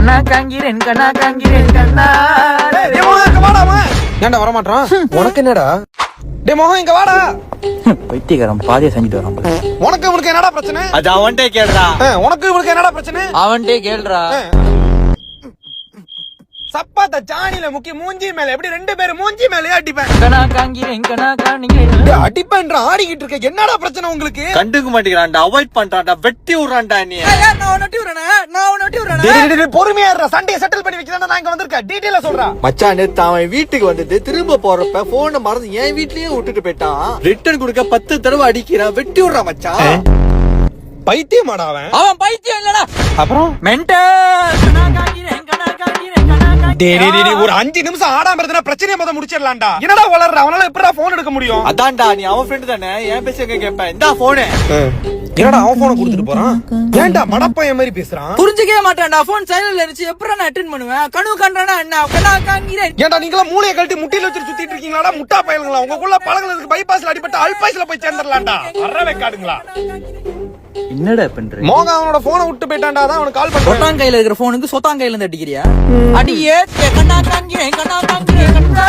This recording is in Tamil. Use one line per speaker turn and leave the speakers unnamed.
கண்ணா காங்கிறேன் கண்ணா காங்கிறேன் கண்ணா.
ஏன்டா வரமாட்டான்? உனக்கு என்னடா? டே மோகன் இங்க வாடா.
பைத்தியக்காரன் பாதியா செஞ்சுட்டு வரான்.
உனக்கு என்னடா பிரச்சனை?
அது அவன்கிட்ட கேளுடா.
உனக்கு என்னடா பிரச்சனை?
அவன்கிட்டே கேளுடா.
சப்பாத்த சாணியில முக்கி மூஞ்சி மேல எப்படி ரெண்டு பேரும் மூஞ்சி மேலயே அடிப்பேன்.
கண்ணா காங்கிறேன் கண்ணா காங்கிறேன்.
அடிப்பேன்ற ஆடிக்கிட்டு இருக்க. என்னடா பிரச்சனை உங்களுக்கு?
கண்டுக்க மாட்டேங்கிறான்டா, அவாய்ட் பண்றான்டா, வெட்டி விடுறான்டா நீ.
பொறுமையா இருடா. சண்டையை செட்டில் பண்ணி வைக்கிறேன். நான் இங்க வந்திருக்கேன். டீடைலா சொல்றா.
மச்சான் நேத்து அவன் வீட்டுக்கு வந்துட்டு திரும்ப போறப்ப போன மறந்து என் வீட்லயே விட்டுட்டு போயிட்டான். ரிட்டர்ன் கொடுக்க 10 தடவை அடிக்கிறான். வெட்டி விடுறான் மச்சான்.
பைத்தியமாடா அவன்?
அவன் பைத்தியம் இல்லடா,
அப்புறம்
மென்டல். கண்ணா காங்கிறேன் கண்ணா காங்கிறேன் கண்ணா காங்கிறேன்.
ஒரு 5 நிமிஷம் ஆடாம இருந்தா பிரச்சனையை மொத முடிச்சிடலாம்டா. என்னடா வளர்ற? அவனால எப்படிடா போன் எடுக்க முடியும்?
அதான்டா, நீ அவன் ஃப்ரெண்ட் தானே, என் பேச எங்க கேட்பேன். இந்தா போனு.
என்னடா அவன் போனை கொடுத்துட்டு போறான்? ஏன்டா மடப்பைய மாதிரி பேசுறான்?
புரிஞ்சுக்கவே மாட்டான்டா. போன் சைலண்ட்ல இருந்துச்சு. எப்பறம் நான் அட்டெண்ட் பண்ணுவேன்? கனவு கண்டானா என்ன? கண்ணா காங்கிறேன்.
ஏன்டா நீங்களா மூளையை கழட்டி முட்டில வச்சு சுத்திட்டு இருக்கீங்களாடா? முட்டா பயலுங்களா? உங்களுக்குள்ள பழங்களுக்கு பைபாஸ்ல அடிபட்டு அல்பாய்ஸ்ல போய் சேர்ந்துடலாம்டா. அறவே காடுங்களா?
என்னடா பண்ற?
மோகன் அவனோட போனை விட்டு போயிட்டான்டா. அதான் அவனுக்கு கால் பண்றான்.
சொத்தாங் கையில இருக்கிற போனுக்கு சொத்தாங் கையில இருந்து அடிக்கிறியா? அடியே கண்ணா காங்கிறேன் கண்ணா காங்கிறேன் கண்ணா.